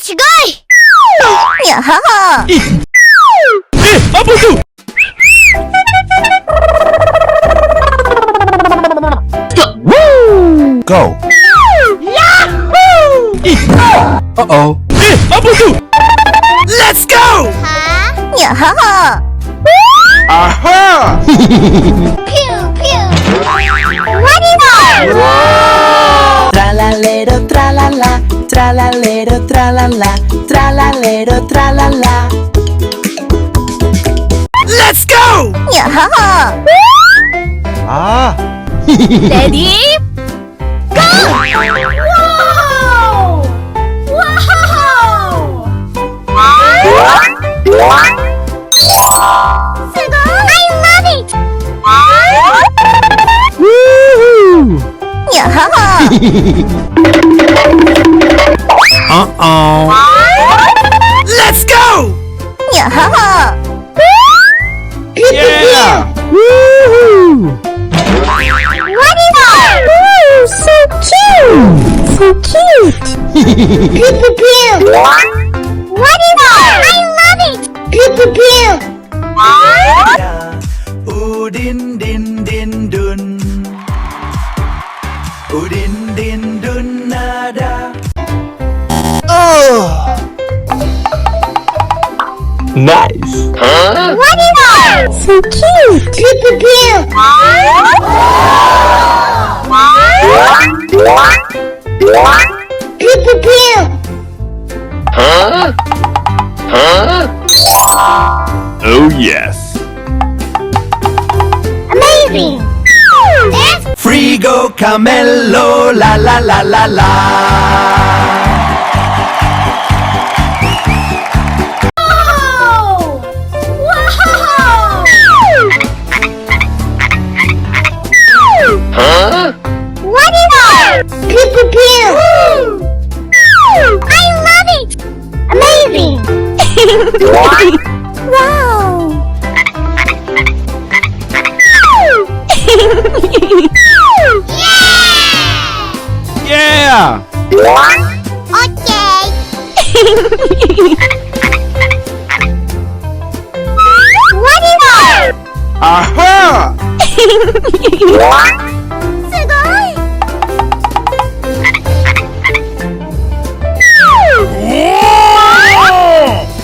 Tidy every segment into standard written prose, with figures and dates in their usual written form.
Sugoi! Yaha! Apa tu? Go. Yahoo! Uh-oh. Apa tu? Let's go! Huh? Yaha! Aha! Pew pew! What is that? Tralalero tralala, tralalero tralala, tralalero tralala. Let's go! Yaha! Ah. Ready? Go! Wow! I love it! Woohoo! Yaha! Uh-oh. Let's go! Yaha! Yeah! Woohoo! What is that? Ooh, so cute! So cute! Pew pew pew! What is that? I love it! Pew pew pew! Udin din din dun, udin din dun nada. Oh! Nice. What is that? So cute! Pew pew pew! Pew pew pew! Oh yes. Amazing! That's Frigo Camello, la la la la la. What is that? Pew pew pew! I love it! Amazing! Wow! Yeah. Okay! What is that? Aha! すごい!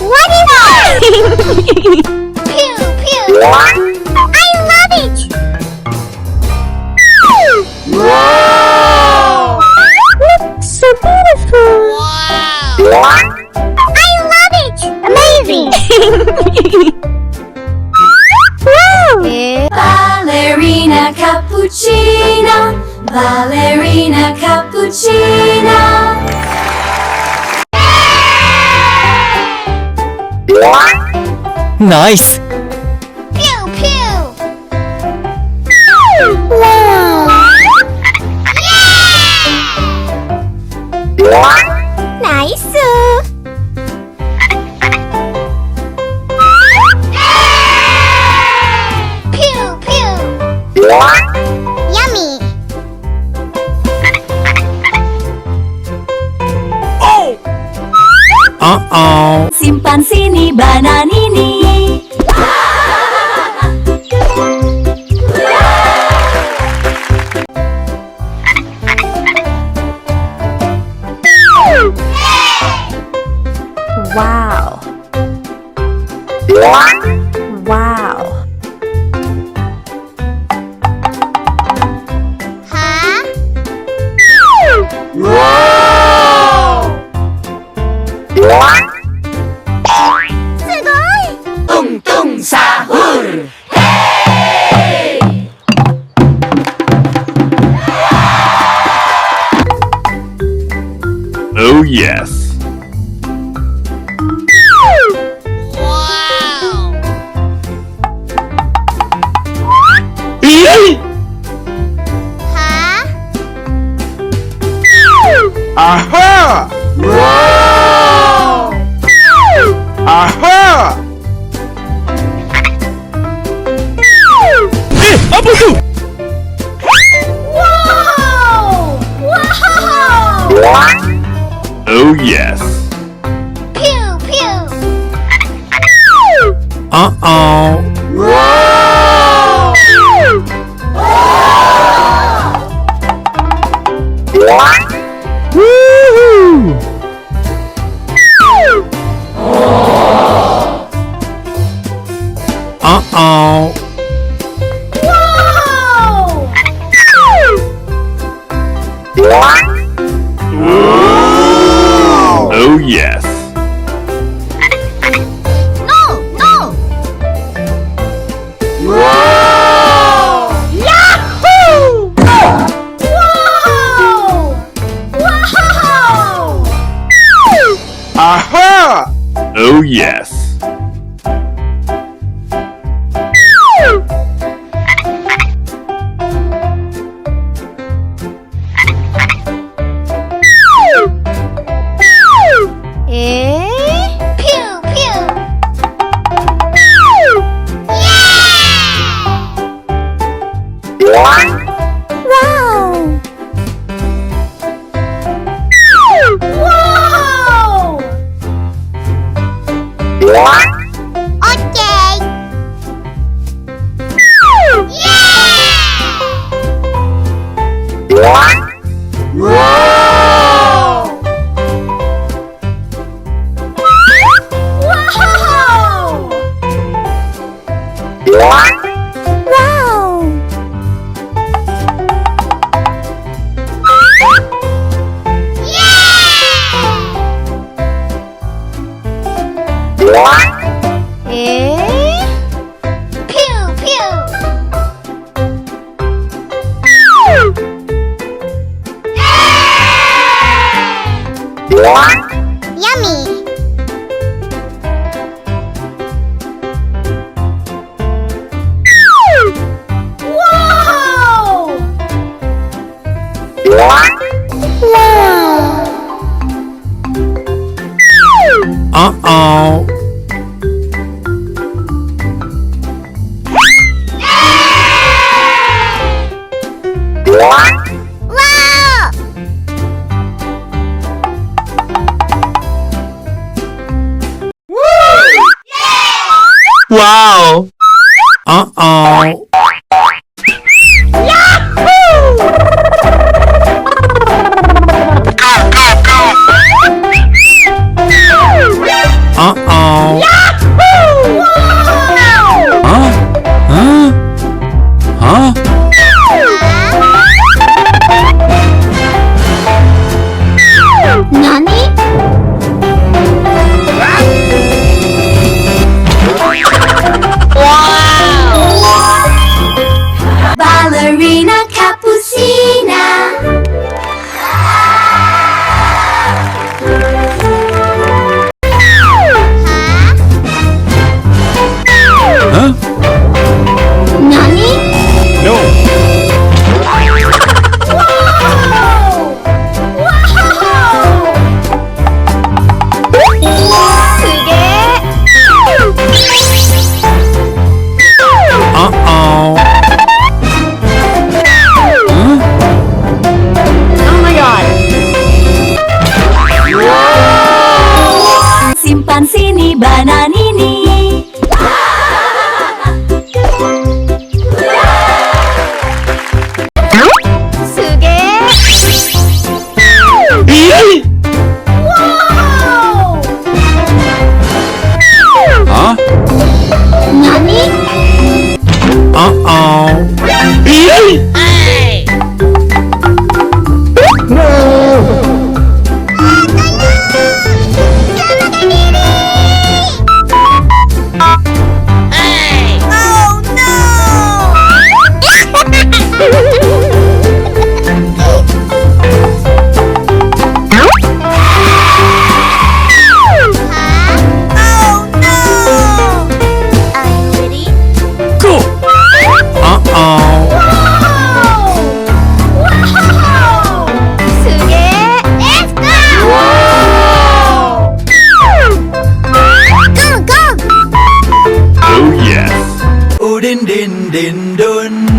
What is that? Pew pew! I love it! Wow! Looks so beautiful! Wow! I love it! Amazing! Wow! Ballerina cappuccina, ballerina cappuccina. Nice. Pew pew! Wow! Yeah! Nice! Pew pew! Yummy! Uh-oh. Simpan sini bananini. Wow. Wow. Huh? Wow! すごい! Tung tung sahur. Oh yes. Wow! Huh? Aha! Wow! Aha! Apa tu? Wow! Wow! Oh yes. yes. No, no. Whoa! Yahoo! Whoa! Wow! Aha! Oh yes. Pew, pew. Yeah! Wow! Whoa! Okay. Yeah! Whoa! Wow! Pew, pew. Yummy. Whoa! Wow! Uh-oh. Wow! Wow. Uh-oh. Uh-oh. Huh? Huh? Huh? Nani? Ballerina Capucina. Huh? Nani? No. Uh-oh. Huh? Oh my god. Simpan sini bananini. Huh? Nani? Uh-oh. Go. Uh-oh. Oh yes. Udin din din dun.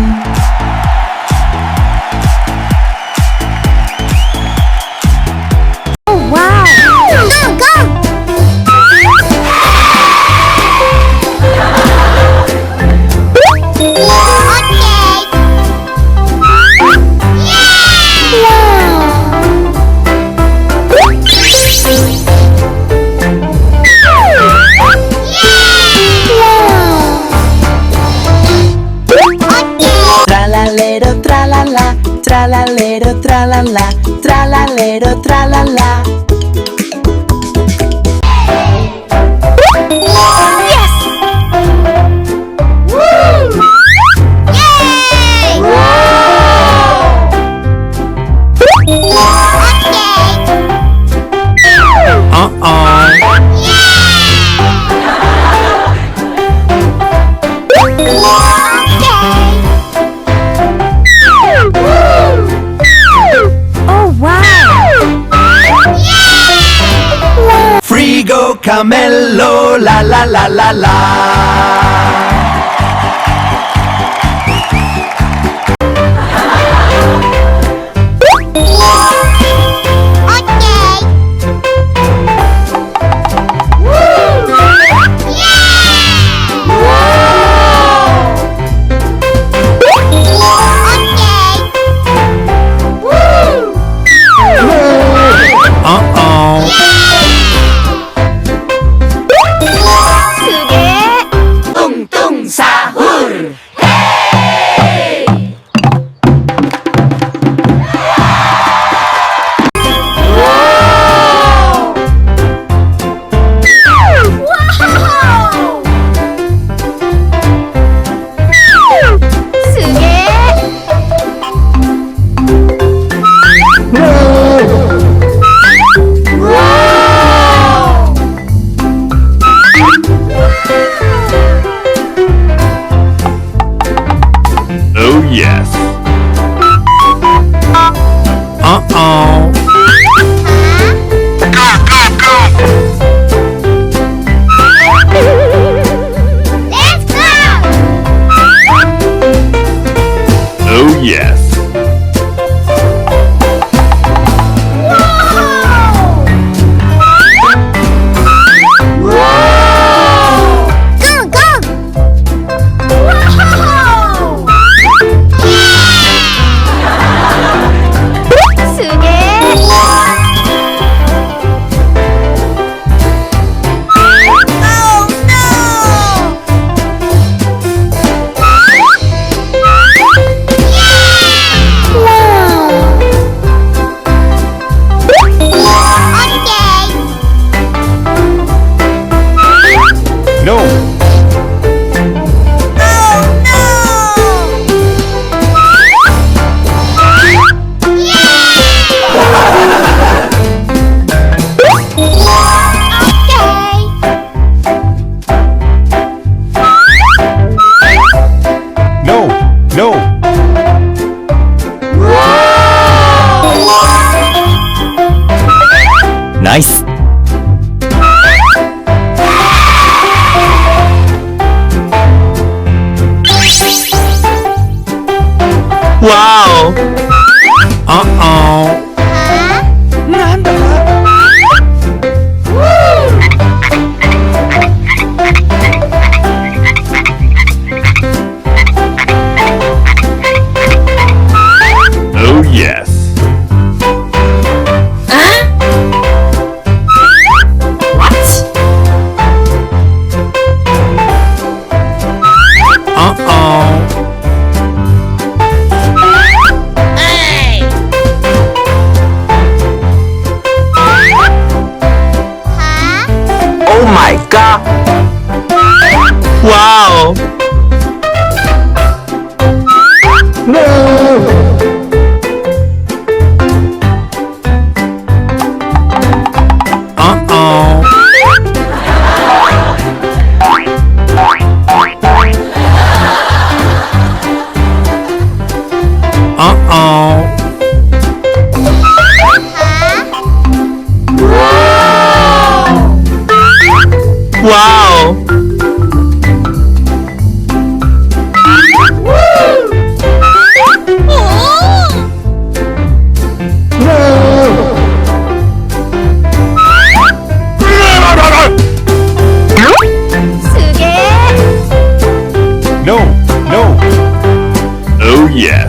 Tralalero tralala, tralalero tralala, tralalero tralala. we go camello, la la la la la. Oh yes. Uh-oh. Let's go! Oh yes. Go, go! No. No. No. Nice. Wow. Uh-oh. Oh yes. Uh-oh. Oh my god. Wow. Uh-oh. Uh-oh. Wow. No. No. Oh yes.